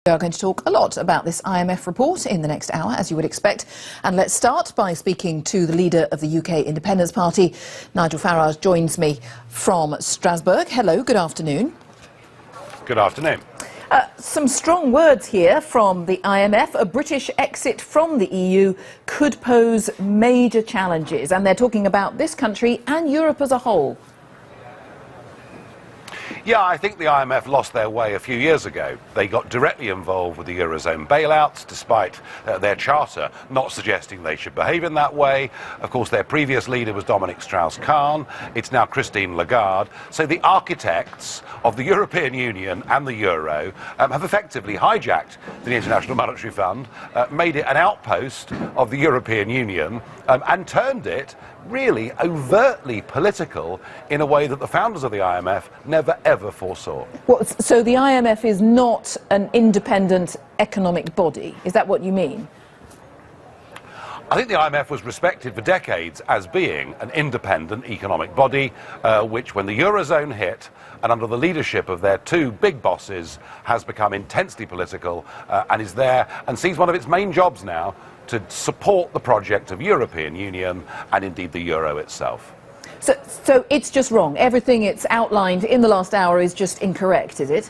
We are going to talk a lot about this IMF report in the next hour, as you would expect. And let's start by speaking to the leader of the UK Independence Party. Nigel Farage joins me from Strasbourg. Hello, good afternoon. Good afternoon. Some strong words here from the IMF. A British exit from the EU could pose major challenges, and they're talking about this country and Europe as a whole. Yeah, I think the IMF lost their way a few years ago. They got directly involved with the Eurozone bailouts, despite their charter not suggesting they should behave in that way. Of course, their previous leader was Dominic Strauss-Kahn. It's now Christine Lagarde. So the architects of the European Union and the Euro have effectively hijacked the International Monetary Fund, made it an outpost of the European Union, and turned it really overtly political in a way that the founders of the IMF never ever foresaw. Well, so the IMF is not an independent economic body, is that what you mean? I think the IMF was respected for decades as being an independent economic body, which when the Eurozone hit, and under the leadership of their two big bosses, has become intensely political and is there and sees one of its main jobs now to support the project of European Union and indeed the Euro itself. So it's just wrong. Everything it's outlined in the last hour is just incorrect, is it?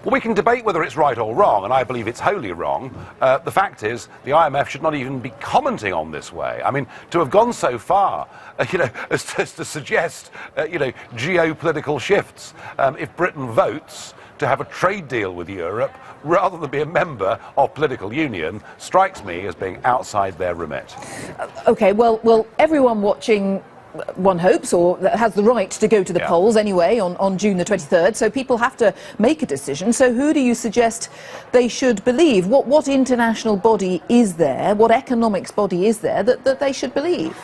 Well, we can debate whether it's right or wrong, and I believe it's wholly wrong. The fact is, the IMF should not even be commenting on this way. I mean, to have gone so far, as to suggest, geopolitical shifts. If Britain votes to have a trade deal with Europe, rather than be a member of political union, strikes me as being outside their remit. OK, well, everyone watching, one hopes, or has the right to go to the polls anyway on June the 23rd, so people have to make a decision. So who do you suggest they should believe? What international body is there, what economics body is there that they should believe?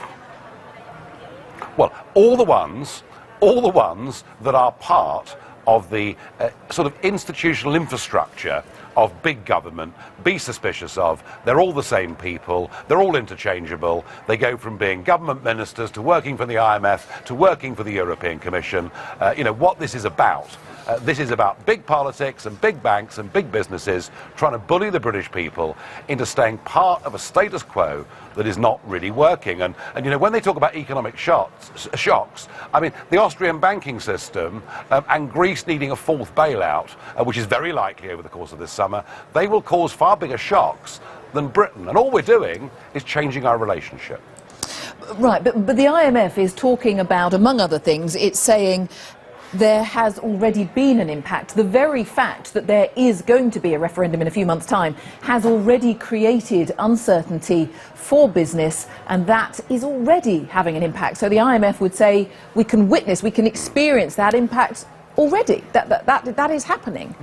Well, all the ones that are part of the sort of institutional infrastructure of big government, be suspicious of. They're all the same people, they're all interchangeable, they go from being government ministers to working for the IMF to working for the European Commission. What this is about. This is about big politics and big banks and big businesses trying to bully the British people into staying part of a status quo that is not really working. And when they talk about economic shocks, I mean, the Austrian banking system and Greece needing a fourth bailout, which is very likely over the course of this summer, they will cause far bigger shocks than Britain. And all we're doing is changing our relationship. Right, but the IMF is talking about, among other things, it's saying there has already been an impact. The very fact that there is going to be a referendum in a few months' time has already created uncertainty for business, and that is already having an impact. So the IMF would say we can witness, we can experience that impact already. That is happening.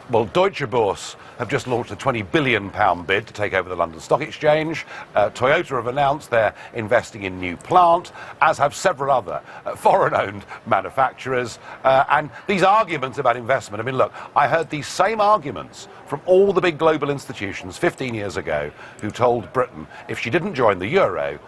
Well, Deutsche Börse have just launched a £20 billion bid to take over the London Stock Exchange. Toyota have announced they're investing in new plant, as have several other foreign-owned manufacturers. And these arguments about investment, I mean, look, I heard these same arguments from all the big global institutions 15 years ago who told Britain if she didn't join the Euro,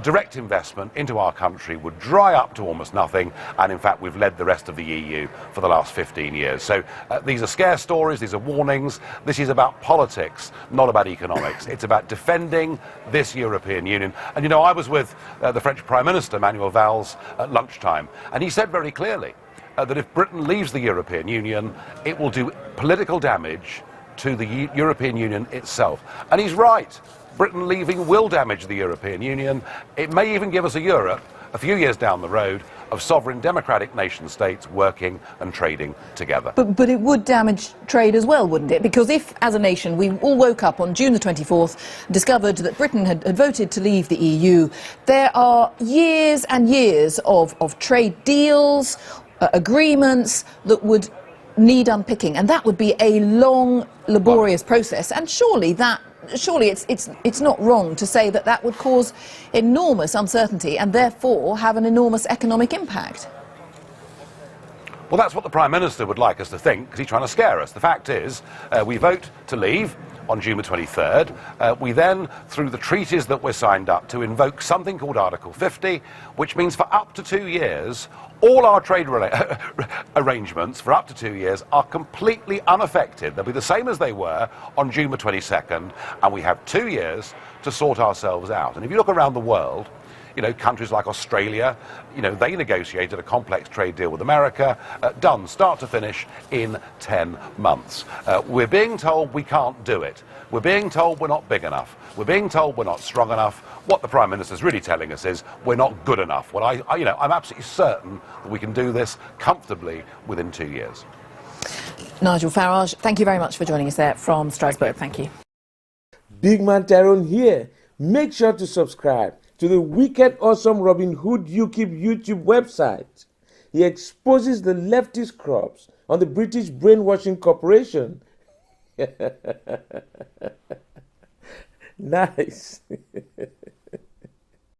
direct investment into our country would dry up to almost nothing, and in fact we've led the rest of the EU for the last 15 years. So these are scare stories, these are warnings. This is about politics, not about economics. It's about defending this European Union. And I was with the French Prime Minister, Manuel Valls, at lunchtime, and he said very clearly that if Britain leaves the European Union, it will do political damage to the European Union itself. And he's right. Britain leaving will damage the European Union. It may even give us a Europe, a few years down the road, of sovereign democratic nation states working and trading together. But it would damage trade as well, wouldn't it? Because if, as a nation, we all woke up on June the 24th, discovered that Britain had voted to leave the EU, there are years and years of trade deals, agreements that would need unpicking, and that would be a long, laborious process. And surely it's not wrong to say that would cause enormous uncertainty and therefore have an enormous economic impact. Well, that's what the Prime Minister would like us to think, because he's trying to scare us. The fact is, we vote to leave on June the 23rd. We then, through the treaties that we're signed up to, invoke something called Article 50, which means for up to 2 years, All our trade arrangements for up to 2 years are completely unaffected. They'll be the same as they were on June the 22nd, and we have 2 years to sort ourselves out. And if you look around the world, countries like Australia, they negotiated a complex trade deal with America, done start to finish in 10 months. We're being told we can't do it. We're being told we're not big enough. We're being told we're not strong enough. What the Prime Minister's really telling us is we're not good enough. Well, I'm absolutely certain that we can do this comfortably within 2 years. Nigel Farage, thank you very much for joining us there from Strasbourg. Thank you. Big Man Tyrone here. Make sure to subscribe to the wicked awesome Robin Hood UKIP YouTube website. He exposes the leftist crops on the British brainwashing corporation. Nice.